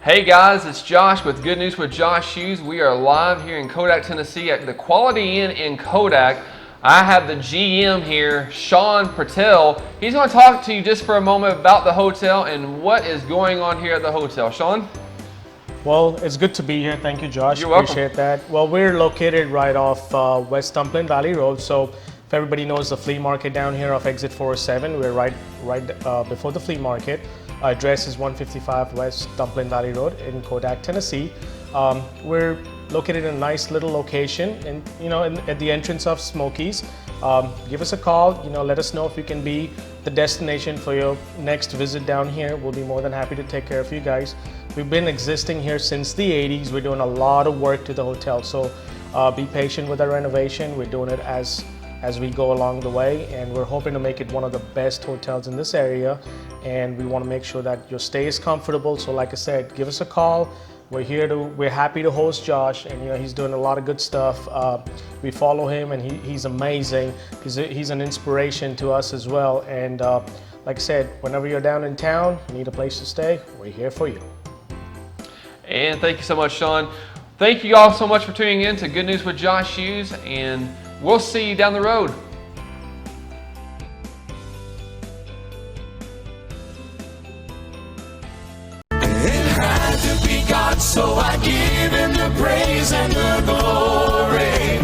Hey guys, it's Josh with Good News with Josh Hughes. We are live here in Kodak, Tennessee at the Quality Inn in Kodak. I have the GM here, Sean Patel. He's going to talk to you just for a moment about the hotel and what is going on here at the hotel. Sean? Well, it's good to be here. Thank you, Josh. You're welcome. Appreciate that. Well, we're located right off West Dumplin Valley Road. So if everybody knows the flea market down here off exit 407, we're right before the flea market. Our address is 155 West Dumplin Valley Road in Kodak, Tennessee. We're located in a nice little location, and at the entrance of Smokies. Give us a call. Let us know if we can be the destination for your next visit down here. We'll be more than happy to take care of you guys. We've been existing here since the 80s. We're doing a lot of work to the hotel, so be patient with our renovation. We're doing it as we go along the way, and we're hoping to make it one of the best hotels in this area, and we want to make sure that your stay is comfortable. So like I said, give us a call. We're happy to host Josh, and he's doing a lot of good stuff. We follow him, and he's amazing. He's an inspiration to us as well. And like I said, whenever you're down in town, you need a place to stay, we're here for you. And thank you so much, Sean. Thank you all so much for tuning in to Good News with Josh Hughes, and we'll see you down the road. It had to be God, so I give him the praise and the glory.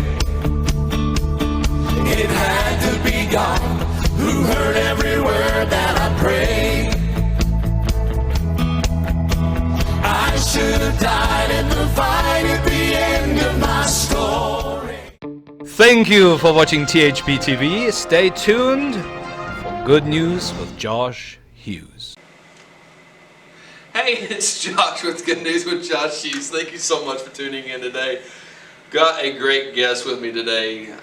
It had to be God who heard every word that I prayed. I should have died in the fight at the end of my story. Thank you for watching THP TV. Stay tuned for Good News with Josh Hughes. Hey, it's Josh with Good News with Josh Hughes. Thank you so much for tuning in today. Got a great guest with me today.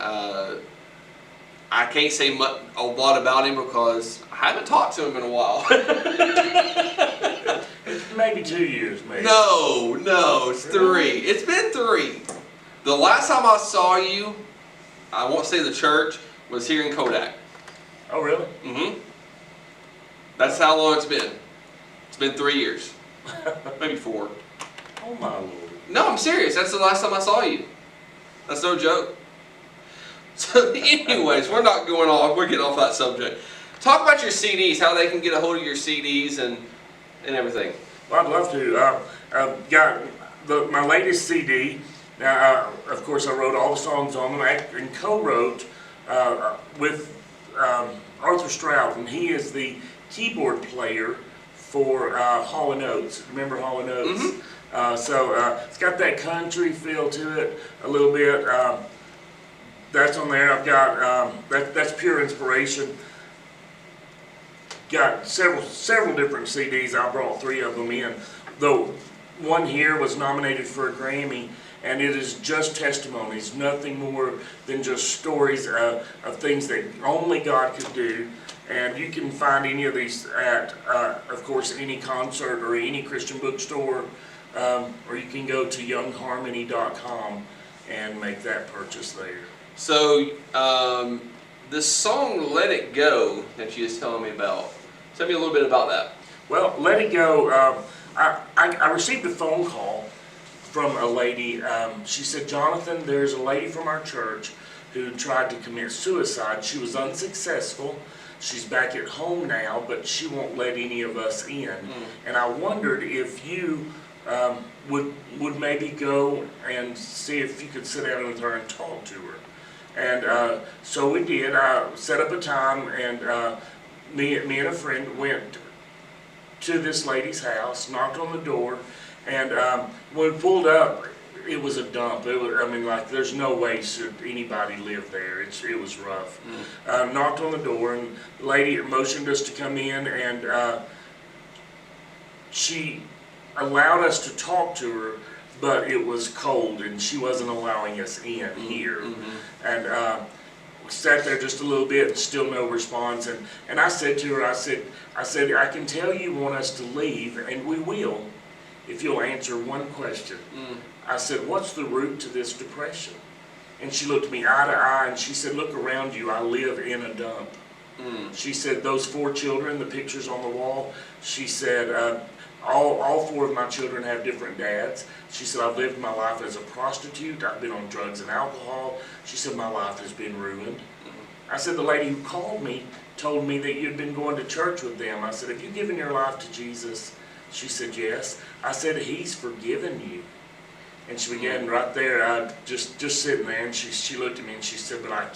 I can't say a lot about him because I haven't talked to him in a while. Maybe 2 years, maybe. No, it's 3. It's been 3. The last time I saw you, I won't say the church, was here in Kodak. Oh, really? Mm-hmm. That's how long it's been. It's been 3 years. Maybe 4. Oh, my Lord. No, I'm serious. That's the last time I saw you. That's no joke. So anyways, we're not going off. We're getting off that subject. Talk about your CDs, how they can get a hold of your CDs and everything. Well, I'd love to. Got my latest CD. Now, of course, I wrote all the songs on them and co-wrote with Arthur Stroud, and he is the keyboard player for Hall & Oates. Remember Hall & Oates? Mm-hmm. So it's got that country feel to it a little bit. That's on there. I've got that's pure inspiration. Got several different CDs. I brought 3 of them in. Though one here was nominated for a Grammy, and it is just testimonies, nothing more than just stories of things that only God could do. And you can find any of these at, of course, any concert or any Christian bookstore, or you can go to youngharmony.com and make that purchase there. So, this song "Let It Go" that you was telling me about. Tell me a little bit about that. Well, Let It Go. I received a phone call from a lady. She said, "Jonathan, there's a lady from our church who tried to commit suicide. She was unsuccessful. She's back at home now, but she won't let any of us in. And I wondered if you would maybe go and see if you could sit down with her and talk to her." And so we did. I set up a time, and me and a friend went to this lady's house, knocked on the door, and when we pulled up, it was a dump. There's no way should anybody live there. It was rough. Knocked on the door, and the lady motioned us to come in, and she allowed us to talk to her, but it was cold, and she wasn't allowing us in here. And we sat there just a little bit, and still no response. And I said to her, I said, "I can tell you want us to leave, and we will, if you'll answer one question." I said, "What's the root to this depression?" And she looked me eye to eye, and she said, "Look around you, I live in a dump." She said, "Those 4 children, the pictures on the wall," she said, all four of my children have different dads. She said, I've lived my life as a prostitute. I've been on drugs and alcohol. She said, my life has been ruined. I said, the lady who called me told me that you'd been going to church with them. I said, have you given your life to Jesus? She said, yes. I said, he's forgiven you. And she began right there, just sitting there, and she looked at me and she said, but I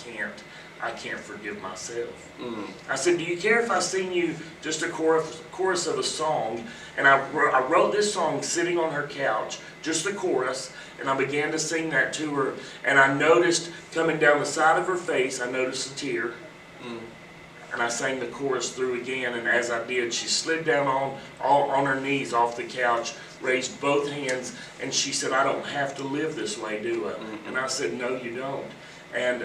can't forgive myself. I said, do you care if I sing you just a chorus of a song? And I wrote this song sitting on her couch, just the chorus, and I began to sing that to her. And I noticed coming down the side of her face, I noticed a tear. And I sang the chorus through again, and as I did, she slid down on her knees off the couch, raised both hands, and she said, I don't have to live this way, do I? And I said, no, you don't. And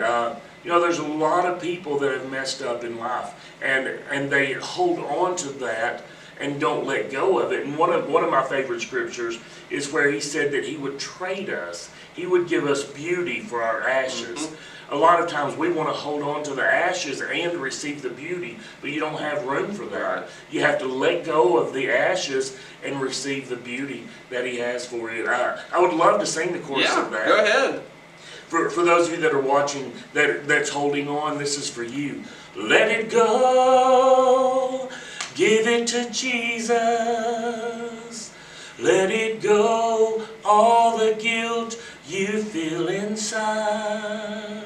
there's a lot of people that have messed up in life, and they hold on to that and don't let go of it. And one of my favorite scriptures is where he said that he would trade us. He would give us beauty for our ashes. A lot of times we want to hold on to the ashes and receive the beauty, but you don't have room for that. You have to let go of the ashes and receive the beauty that he has for you. I would love to sing the chorus of that. Go ahead. For those of you that are watching, that's holding on, this is for you. Let it go, give it to Jesus. Let it go, all the guilt you feel inside.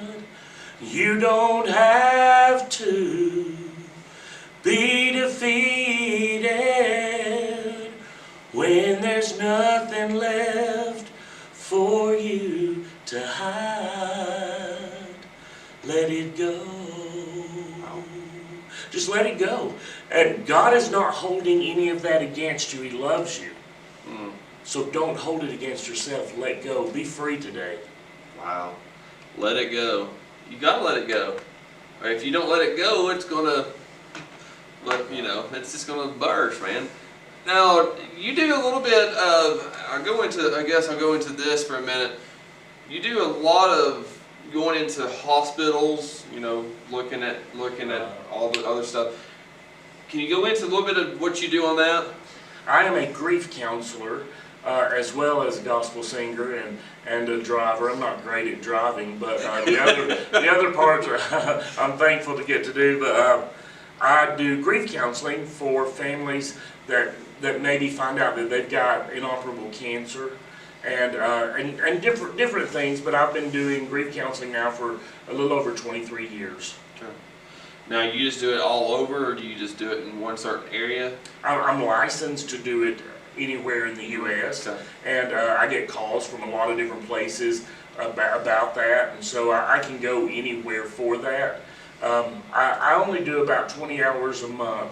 You don't have to be defeated when there's nothing left for you to hide. Let it go. Just let it go. And God is not holding any of that against you. He loves you. So don't hold it against yourself. Let go. Be free today. Wow. Let it go. You gotta let it go. Or if you don't let it go, it's gonna, it's just gonna burst, man. Now, you do a little bit of, I'll go into this for a minute. You do a lot of going into hospitals, looking at all the other stuff. Can you go into a little bit of what you do on that? I am a grief counselor, as well as a gospel singer and a driver. I'm not great at driving, but the other parts I'm thankful to get to do. But I do grief counseling for families that maybe find out that they've got inoperable cancer and different things. But I've been doing grief counseling now for a little over 23 years. Sure. Now, you just do it all over, or do you just do it in one certain area? I'm licensed to do it anywhere in the U.S. Okay. And I get calls from a lot of different places about that, and so I can go anywhere for that. I only do about 20 hours a month.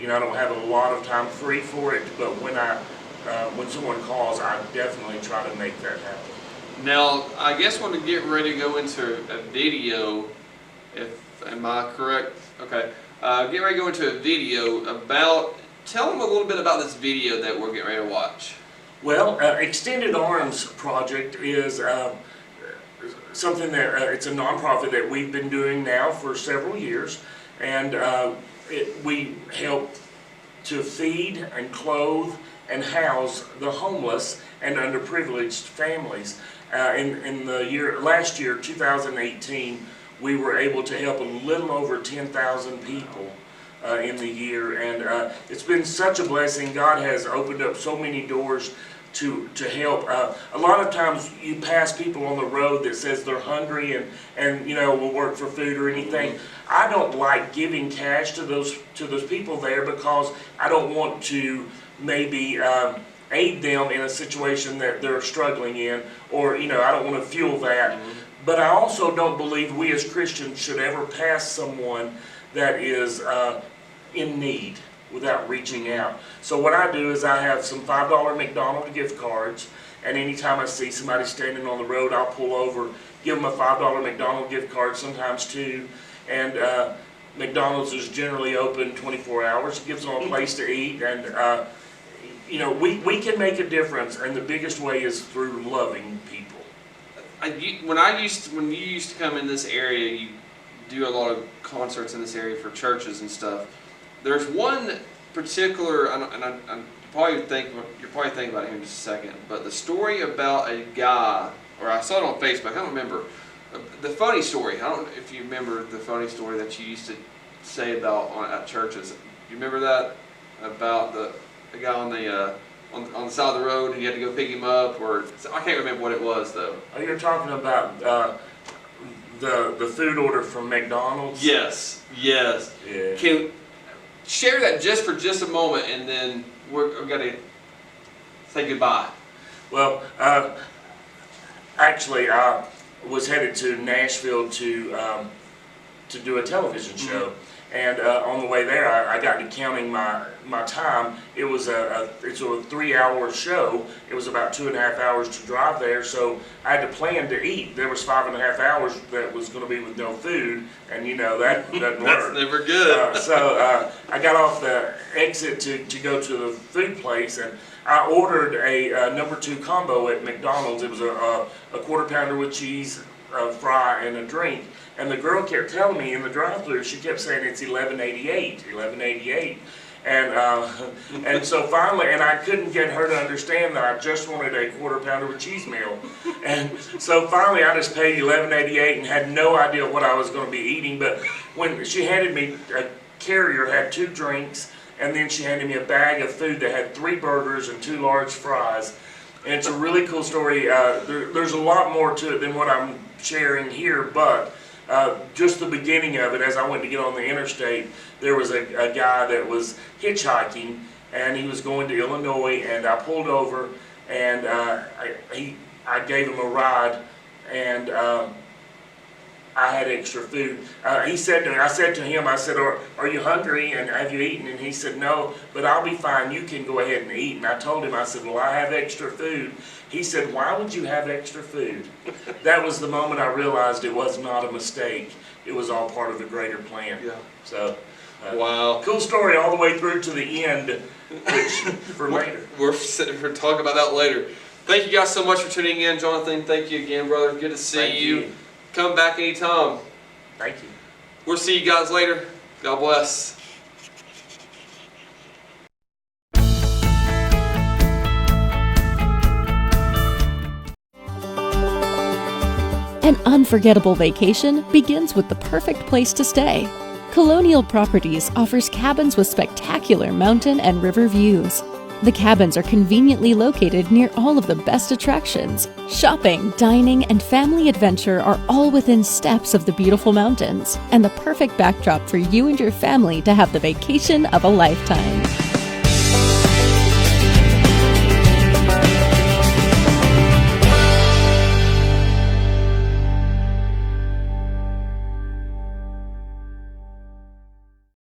I don't have a lot of time free for it, but when someone calls, I definitely try to make that happen. Now, I guess when we get ready to go into a video, am I correct? Okay. Get ready to go into a video about. Tell them a little bit about this video that we're getting ready to watch. Well, Extended Arms Project is something that it's a nonprofit that we've been doing now for several years, and we help to feed and clothe and house the homeless and underprivileged families. In the last year, 2018, we were able to help a little over 10,000 people in the year, and it's been such a blessing. God has opened up so many doors to help. A lot of times you pass people on the road that says they're hungry and will work for food or anything. I don't like giving cash to those people there because I don't want to maybe aid them in a situation that they're struggling in, or I don't want to fuel that. But I also don't believe we as Christians should ever pass someone that is in need without reaching out. So what I do is I have some $5 McDonald's gift cards, and anytime I see somebody standing on the road, I'll pull over, give them a $5 McDonald's gift card, sometimes two, and McDonald's is generally open 24 hours. It gives them a place to eat, and we can make a difference, and the biggest way is through loving people. When you used to come in this area, you do a lot of concerts in this area for churches and stuff. There's one particular, and you're probably thinking about it here in just a second, but the story about a guy, or I saw it on Facebook, I don't remember, the funny story. I don't know if you remember the funny story that you used to say about at churches. You remember that about the guy on the side of the road and you had to go pick him up, or I can't remember what it was though. Oh, you're talking about the food order from McDonald's? Yes. Yeah. Can you share that just for just a moment, and then we're gonna say goodbye. Well, actually, I was headed to Nashville to do a television show, and on the way there, I got to counting my time. It was it's a 3-hour show. It was about 2.5 hours to drive there, so I had to plan to eat. There was 5.5 hours that was going to be with no food, and you know that doesn't work. That's never good. So I got off the exit to go to the food place, and I ordered a number 2 combo at McDonald's. It was a quarter pounder with cheese, a fry, and a drink. And the girl kept telling me in the drive-thru, she kept saying it's $11.88. And so finally, and I couldn't get her to understand that I just wanted a quarter pounder with cheese meal. And so finally I just paid $11.88 and had no idea what I was going to be eating. But when she handed me, a carrier had 2 drinks, and then she handed me a bag of food that had 3 burgers and 2 large fries. And it's a really cool story. There's a lot more to it than what I'm sharing here, but just the beginning of it, as I went to get on the interstate, there was a guy that was hitchhiking, and he was going to Illinois, and I pulled over, and I gave him a ride, and I had extra food. I said to him, are you hungry, and have you eaten? And he said, no, but I'll be fine. You can go ahead and eat. And I told him, I said, well, I have extra food. He said, why would you have extra food? That was the moment I realized it was not a mistake. It was all part of the greater plan. Yeah. So, wow. Cool story all the way through to the end, which for later. We're talking about that later. Thank you guys so much for tuning in. Jonathan, thank you again, brother. Good to see Thank you. Come back anytime. Thank you. We'll see you guys later. God bless. An unforgettable vacation begins with the perfect place to stay. Colonial Properties offers cabins with spectacular mountain and river views. The cabins are conveniently located near all of the best attractions. Shopping, dining, and family adventure are all within steps of the beautiful mountains, and the perfect backdrop for you and your family to have the vacation of a lifetime.